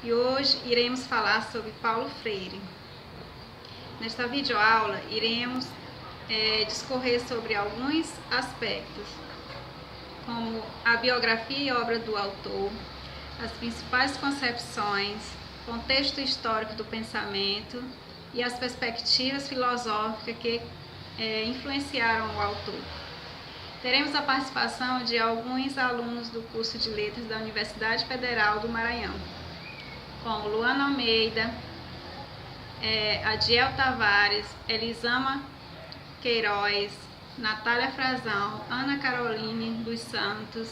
e hoje iremos falar sobre Paulo Freire. Nesta videoaula iremos discorrer sobre alguns aspectos, como a biografia e obra do autor, as principais concepções, contexto histórico do pensamento e as perspectivas filosóficas que influenciaram o autor. Teremos a participação de alguns alunos do curso de Letras da Universidade Federal do Maranhão, como Luana Almeida, Adiel Tavares, Elisama Queiroz, Natália Frazão, Ana Caroline dos Santos,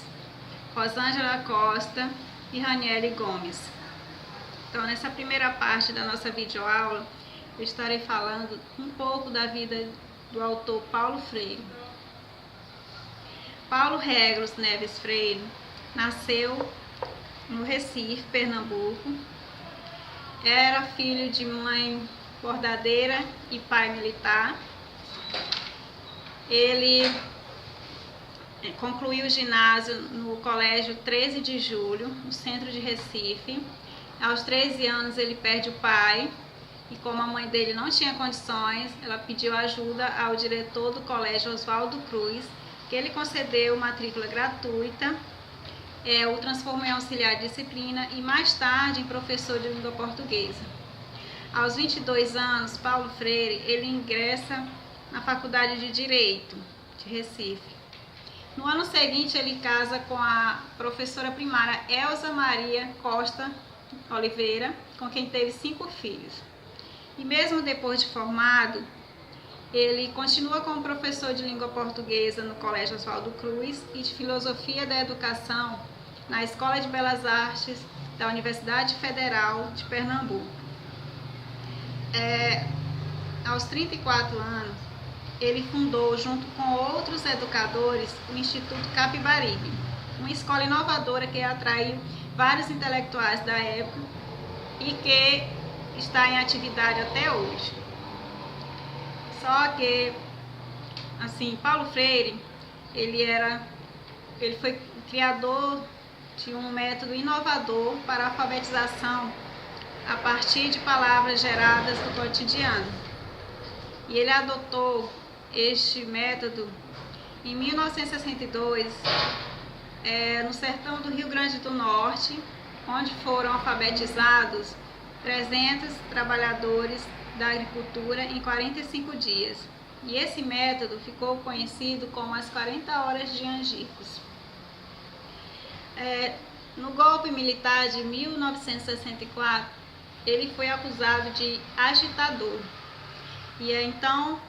Rosângela Costa e Raniele Gomes. Então, nessa primeira parte da nossa videoaula, eu estarei falando um pouco da vida do autor Paulo Freire. Paulo Régulos Neves Freire nasceu no Recife, Pernambuco. Era filho de mãe bordadeira e pai militar. Ele concluiu o ginásio no Colégio 13 de Julho, no centro de Recife. Aos 13 anos ele perde o pai e, como a mãe dele não tinha condições, ela pediu ajuda ao diretor do colégio, Oswaldo Cruz, que ele concedeu matrícula gratuita, o transformou em auxiliar de disciplina e mais tarde em professor de língua portuguesa. Aos 22 anos, Paulo Freire ele ingressa na Faculdade de Direito de Recife. No ano seguinte, ele casa com a professora primária Elza Maria Costa Oliveira, com quem teve 5 filhos. E mesmo depois de formado, ele continua como professor de língua portuguesa no Colégio Oswaldo Cruz e de filosofia da educação na Escola de Belas Artes da Universidade Federal de Pernambuco. Aos 34 anos, ele fundou, junto com outros educadores, o Instituto Capibaribe, uma escola inovadora que atraiu vários intelectuais da época e que está em atividade até hoje. Só que, assim, Paulo Freire, ele foi criador de um método inovador para a alfabetização a partir de palavras geradas do cotidiano. E ele adotou este método em 1962, no sertão do Rio Grande do Norte, onde foram alfabetizados 300 trabalhadores da agricultura em 45 dias. E esse método ficou conhecido como as 40 horas de Angicos. No golpe militar de 1964, ele foi acusado de agitador. E então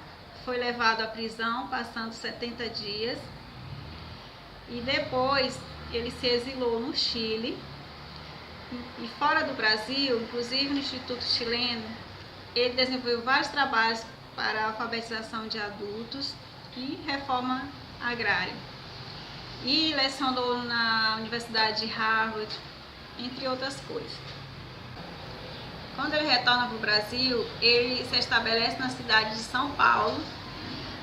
foi levado à prisão, passando 70 dias. E depois ele se exilou no Chile. E fora do Brasil, inclusive no Instituto Chileno, ele desenvolveu vários trabalhos para a alfabetização de adultos e reforma agrária. E lecionou na Universidade de Harvard, entre outras coisas. Quando ele retorna para o Brasil, ele se estabelece na cidade de São Paulo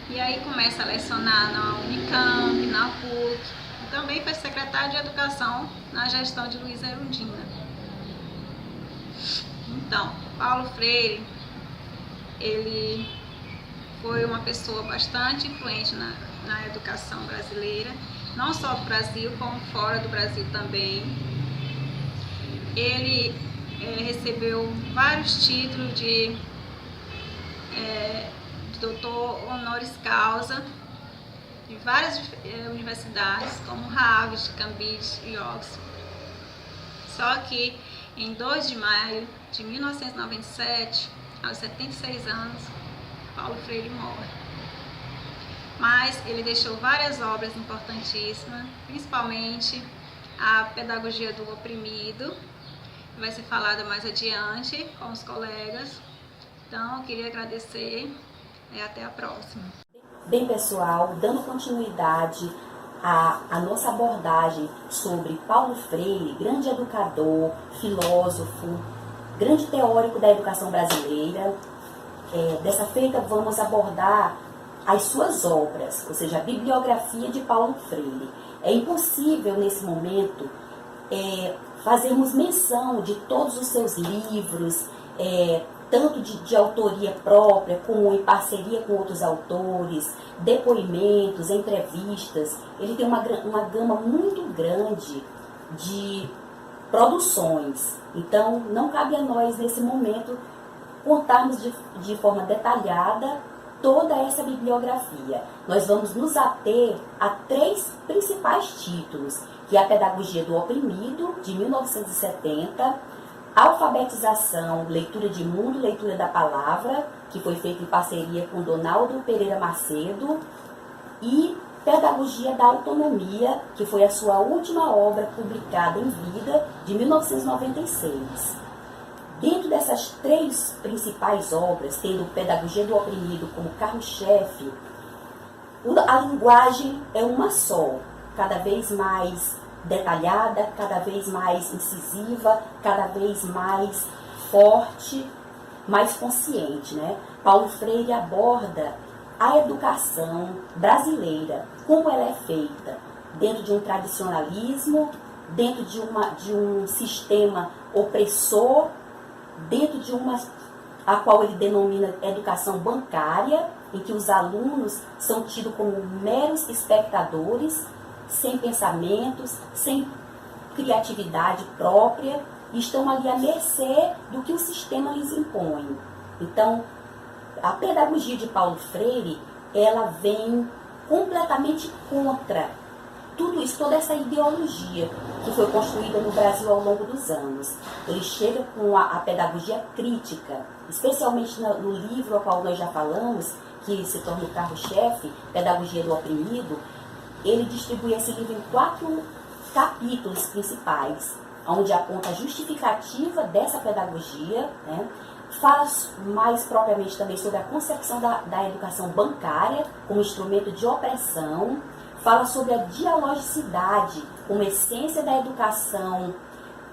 e aí começa a lecionar na Unicamp, na PUC. E também foi secretário de Educação na gestão de Luiz Erundina. Então, Paulo Freire, ele foi uma pessoa bastante influente na educação brasileira, não só no Brasil, como fora do Brasil também. Ele recebeu vários títulos de doutor honoris causa de várias universidades, como Harvard, Cambridge e Oxford. Só que em 2 de maio de 1997, aos 76 anos, Paulo Freire morre. Mas ele deixou várias obras importantíssimas, principalmente a Pedagogia do Oprimido, que vai ser falada mais adiante com os colegas. Então, eu queria agradecer e até a próxima. Bem, pessoal, dando continuidade à nossa abordagem sobre Paulo Freire, grande educador, filósofo, grande teórico da educação brasileira. Dessa feita, vamos abordar as suas obras, ou seja, a bibliografia de Paulo Freire. É impossível, nesse momento, fazermos menção de todos os seus livros, tanto de autoria própria, como em parceria com outros autores, depoimentos, entrevistas. Ele tem uma gama muito grande de produções. Então, não cabe a nós, nesse momento, contarmos de forma detalhada toda essa bibliografia. Nós vamos nos ater a 3 principais títulos, que é a Pedagogia do Oprimido, de 1970, Alfabetização, Leitura de Mundo, Leitura da Palavra, que foi feita em parceria com Donaldo Pereira Macedo, e Pedagogia da Autonomia, que foi a sua última obra publicada em vida, de 1996. Dentro dessas 3 principais obras, tendo Pedagogia do Oprimido como carro-chefe, a linguagem é uma só, cada vez mais detalhada, cada vez mais incisiva, cada vez mais forte, mais consciente, né? Paulo Freire aborda a educação brasileira, como ela é feita, dentro de um tradicionalismo, dentro de um sistema opressor, dentro de a qual ele denomina educação bancária, em que os alunos são tidos como meros espectadores, sem pensamentos, sem criatividade própria, e estão ali à mercê do que o sistema lhes impõe. Então, a pedagogia de Paulo Freire, ela vem completamente contra tudo isso, toda essa ideologia que foi construída no Brasil ao longo dos anos. Ele chega com a pedagogia crítica, especialmente no livro ao qual nós já falamos, que se torna o carro-chefe, Pedagogia do Oprimido. Ele distribui esse livro em 4 capítulos principais, onde aponta a justificativa dessa pedagogia, né? Fala mais propriamente também sobre a concepção da educação bancária como instrumento de opressão, fala sobre a dialogicidade como essência da educação,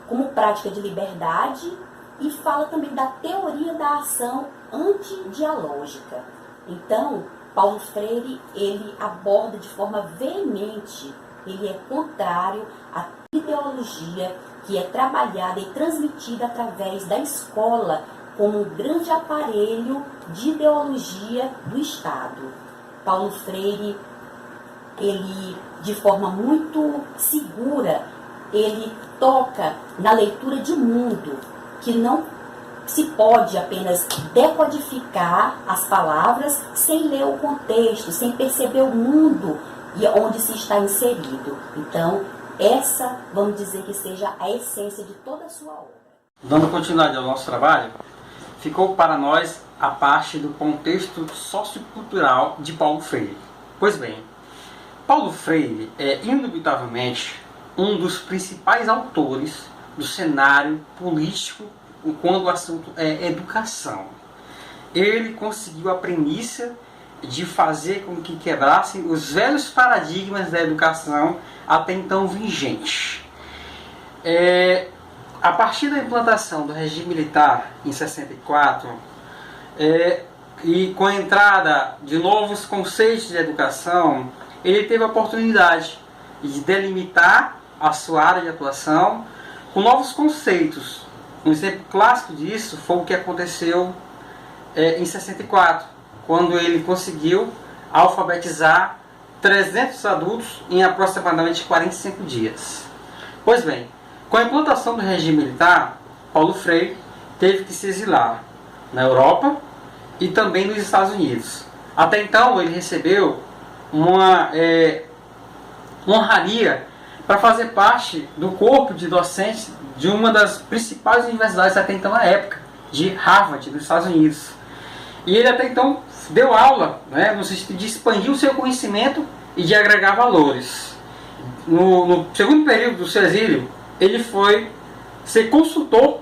como prática de liberdade, e fala também da teoria da ação antidialógica. Então, Paulo Freire, ele aborda de forma veemente, ele é contrário à ideologia que é trabalhada e transmitida através da escola como um grande aparelho de ideologia do Estado. Paulo Freire, ele, de forma muito segura, ele toca na leitura de mundo, que não se pode apenas decodificar as palavras sem ler o contexto, sem perceber o mundo e onde se está inserido. Então, essa, vamos dizer que seja a essência de toda a sua obra. Dando continuidade ao nosso trabalho, ficou para nós a parte do contexto sociocultural de Paulo Freire. Pois bem, Paulo Freire é indubitavelmente um dos principais autores do cenário político quando o assunto é educação. Ele conseguiu a premissa de fazer com que quebrassem os velhos paradigmas da educação até então vigentes. A partir da implantação do regime militar em 64, e com a entrada de novos conceitos de educação, ele teve a oportunidade de delimitar a sua área de atuação com novos conceitos. Um exemplo clássico disso foi o que aconteceu em 64, quando ele conseguiu alfabetizar 300 adultos em aproximadamente 45 dias. Pois bem, com a implantação do regime militar, Paulo Freire teve que se exilar na Europa e também nos Estados Unidos. Até então, ele recebeu uma honraria para fazer parte do corpo de docentes de uma das principais universidades até então na época, de Harvard, nos Estados Unidos. E ele até então deu aula, no sentido de expandir o seu conhecimento e de agregar valores. No segundo período do seu exílio, ele foi ser consultor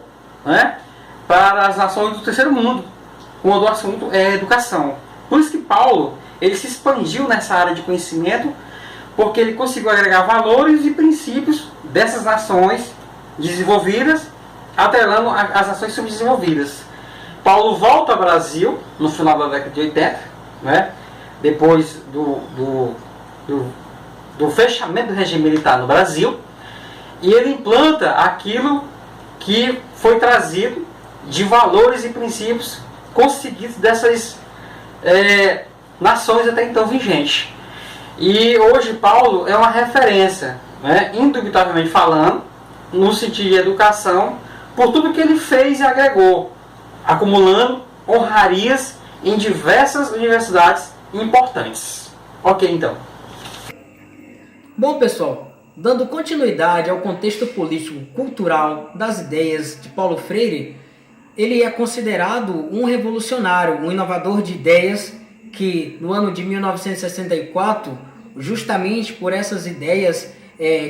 para as nações do terceiro mundo, quando o assunto é educação. Por isso que Paulo ele se expandiu nessa área de conhecimento, porque ele conseguiu agregar valores e princípios dessas nações desenvolvidas, atrelando as nações subdesenvolvidas. Paulo volta ao Brasil no final da década de 80, depois do fechamento do regime militar no Brasil, e ele implanta aquilo que foi trazido de valores e princípios conseguidos dessas nações até então vigentes. E hoje Paulo é uma referência, né, indubitavelmente falando, no sentido de educação, por tudo que ele fez e agregou, acumulando honrarias em diversas universidades importantes. Ok, então. Bom, pessoal, dando continuidade ao contexto político-cultural das ideias de Paulo Freire, ele é considerado um revolucionário, um inovador de ideias que, no ano de 1964, justamente por essas ideias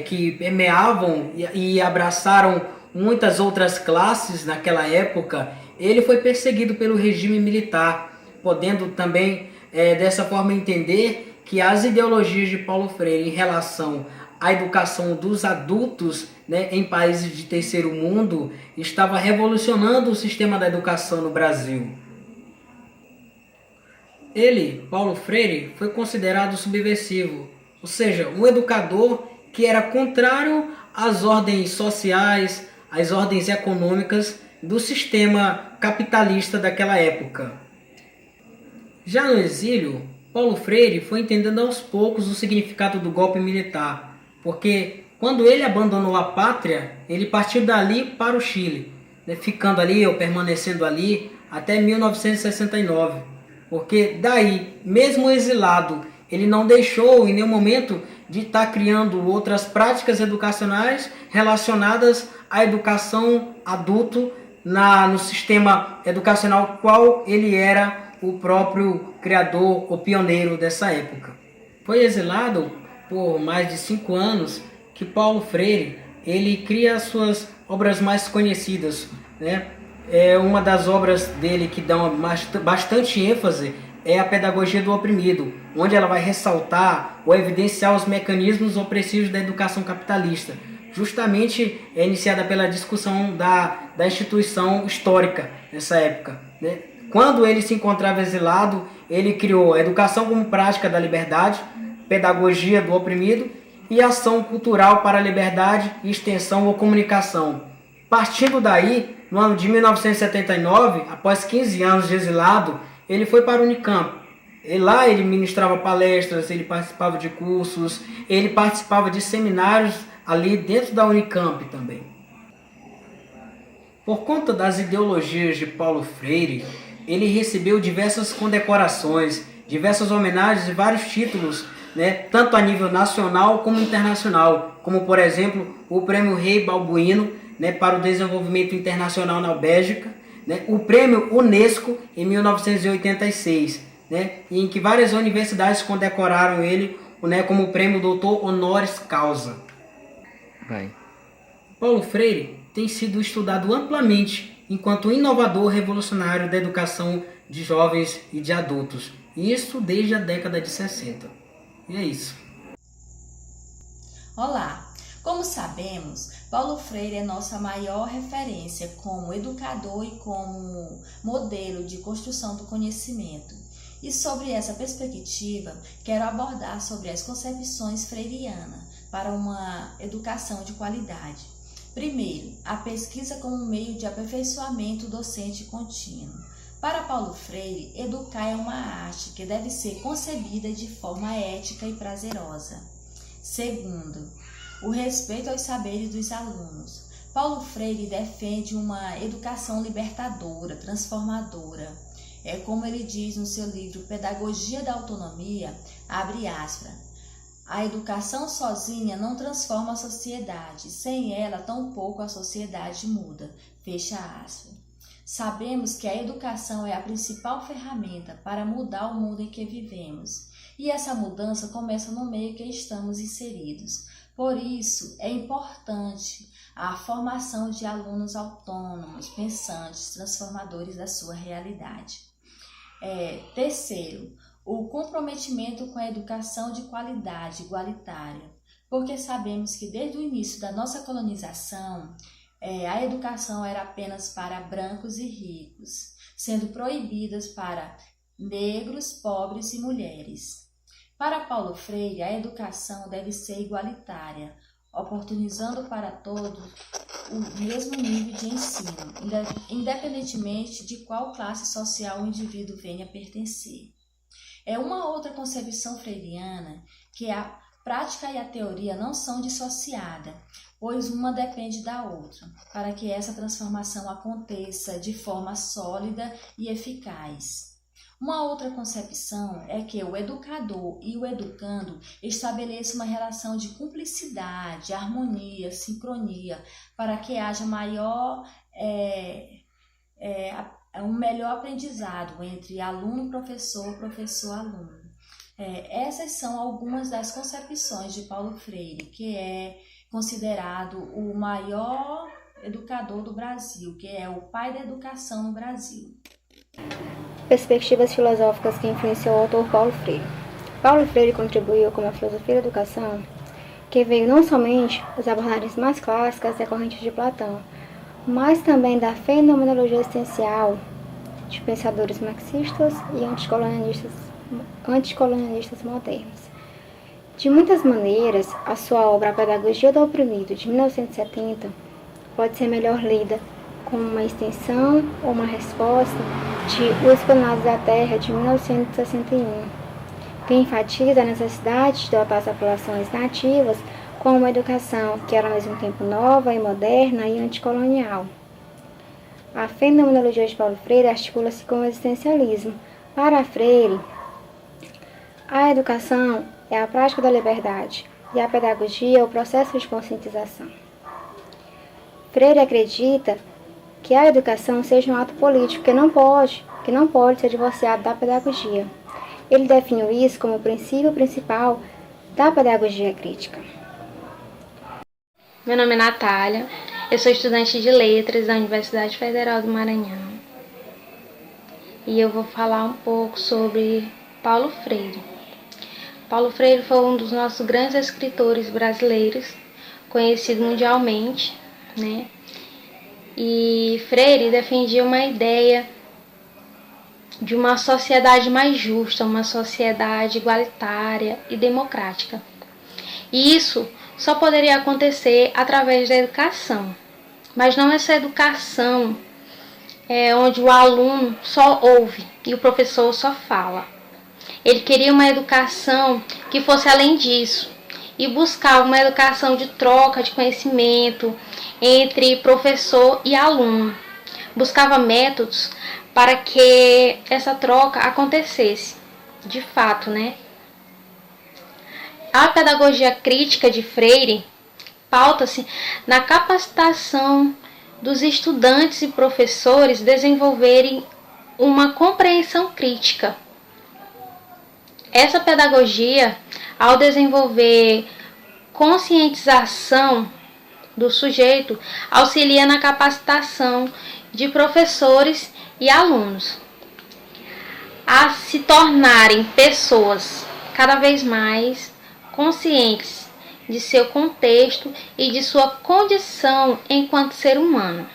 que permeavam e abraçaram muitas outras classes naquela época, ele foi perseguido pelo regime militar, podendo também, dessa forma, entender que as ideologias de Paulo Freire em relação à educação dos adultos, né, em países de terceiro mundo, estava revolucionando o sistema da educação no Brasil. Ele, Paulo Freire, foi considerado subversivo, ou seja, um educador que era contrário às ordens sociais, às ordens econômicas do sistema capitalista daquela época. Já no exílio, Paulo Freire foi entendendo aos poucos o significado do golpe militar, porque quando ele abandonou a pátria, ele partiu dali para o Chile, né, ficando ali ou permanecendo ali até 1969. Porque daí, mesmo exilado, ele não deixou em nenhum momento de estar criando outras práticas educacionais relacionadas à educação adulto no sistema educacional qual ele era o próprio criador, o pioneiro dessa época. Foi exilado por mais de 5 anos que Paulo Freire ele cria as suas obras mais conhecidas, né? Uma das obras dele que dá bastante ênfase é a Pedagogia do Oprimido, onde ela vai ressaltar ou evidenciar os mecanismos opressivos da educação capitalista, justamente iniciada pela discussão da instituição histórica nessa época, né? Quando ele se encontrava exilado, ele criou a Educação como Prática da Liberdade, Pedagogia do Oprimido e Ação Cultural para a Liberdade e Extensão ou Comunicação. Partindo daí, no ano de 1979, após 15 anos de exilado, ele foi para o Unicamp. E lá ele ministrava palestras, ele participava de cursos, ele participava de seminários ali dentro da Unicamp também. Por conta das ideologias de Paulo Freire, ele recebeu diversas condecorações, diversas homenagens e vários títulos, né, tanto a nível nacional como internacional, como por exemplo o Prêmio Rei Balduino, né, para o Desenvolvimento Internacional na Bélgica, né, o Prêmio Unesco em 1986, né, em que várias universidades condecoraram ele, né, como o Prêmio Doutor Honoris Causa. Paulo Freire tem sido estudado amplamente enquanto inovador revolucionário da educação de jovens e de adultos, isso desde a década de 60. E é isso. Olá! Como sabemos, Paulo Freire é nossa maior referência como educador e como modelo de construção do conhecimento. E sobre essa perspectiva, quero abordar sobre as concepções freirianas para uma educação de qualidade. Primeiro, a pesquisa como meio de aperfeiçoamento docente contínuo. Para Paulo Freire, educar é uma arte que deve ser concebida de forma ética e prazerosa. Segundo, o respeito aos saberes dos alunos. Paulo Freire defende uma educação libertadora, transformadora. É como ele diz no seu livro Pedagogia da Autonomia, abre aspas, a educação sozinha não transforma a sociedade, sem ela tampouco a sociedade muda, fecha aspas. Sabemos que a educação é a principal ferramenta para mudar o mundo em que vivemos, e essa mudança começa no meio que estamos inseridos. Por isso, é importante a formação de alunos autônomos, pensantes, transformadores da sua realidade. Terceiro, o comprometimento com a educação de qualidade igualitária, porque sabemos que desde o início da nossa colonização, a educação era apenas para brancos e ricos, sendo proibidas para negros, pobres e mulheres. Para Paulo Freire, a educação deve ser igualitária, oportunizando para todos o mesmo nível de ensino, independentemente de qual classe social o indivíduo venha pertencer. É uma outra concepção freiriana que a prática e a teoria não são dissociadas, pois uma depende da outra, para que essa transformação aconteça de forma sólida e eficaz. Uma outra concepção é que o educador e o educando estabeleçam uma relação de cumplicidade, harmonia, sincronia, para que haja um melhor aprendizado entre aluno-professor, professor-aluno. Essas são algumas das concepções de Paulo Freire, que é considerado o maior educador do Brasil, que é o pai da educação no Brasil. Perspectivas filosóficas que influenciou o autor Paulo Freire. Paulo Freire contribuiu com a filosofia da educação, que veio não somente das abordagens mais clássicas decorrentes de Platão, mas também da fenomenologia existencial de pensadores marxistas e anticolonialistas modernos. De muitas maneiras, a sua obra A Pedagogia do Oprimido, de 1970, pode ser melhor lida como uma extensão ou uma resposta de Os Planos da Terra, de 1961, que enfatiza a necessidade de dotar as populações nativas com uma educação que era ao mesmo tempo nova e moderna e anticolonial. A fenomenologia de Paulo Freire articula-se com o existencialismo. Para Freire, a educação é a prática da liberdade e a pedagogia é o processo de conscientização. Freire acredita que a educação seja um ato político que não pode ser divorciado da pedagogia. Ele definiu isso como o princípio principal da pedagogia crítica. Meu nome é Natália, eu sou estudante de Letras da Universidade Federal do Maranhão e eu vou falar um pouco sobre Paulo Freire. Paulo Freire foi um dos nossos grandes escritores brasileiros, conhecido mundialmente, né? E Freire defendia uma ideia de uma sociedade mais justa, uma sociedade igualitária e democrática. E isso só poderia acontecer através da educação. Mas não essa educação onde o aluno só ouve e o professor só fala. Ele queria uma educação que fosse além disso e buscava uma educação de troca de conhecimento entre professor e aluno. Buscava métodos para que essa troca acontecesse, de fato, né? A pedagogia crítica de Freire pauta-se na capacitação dos estudantes e professores desenvolverem uma compreensão crítica. Essa pedagogia, ao desenvolver conscientização do sujeito, auxilia na capacitação de professores e alunos a se tornarem pessoas cada vez mais conscientes de seu contexto e de sua condição enquanto ser humano.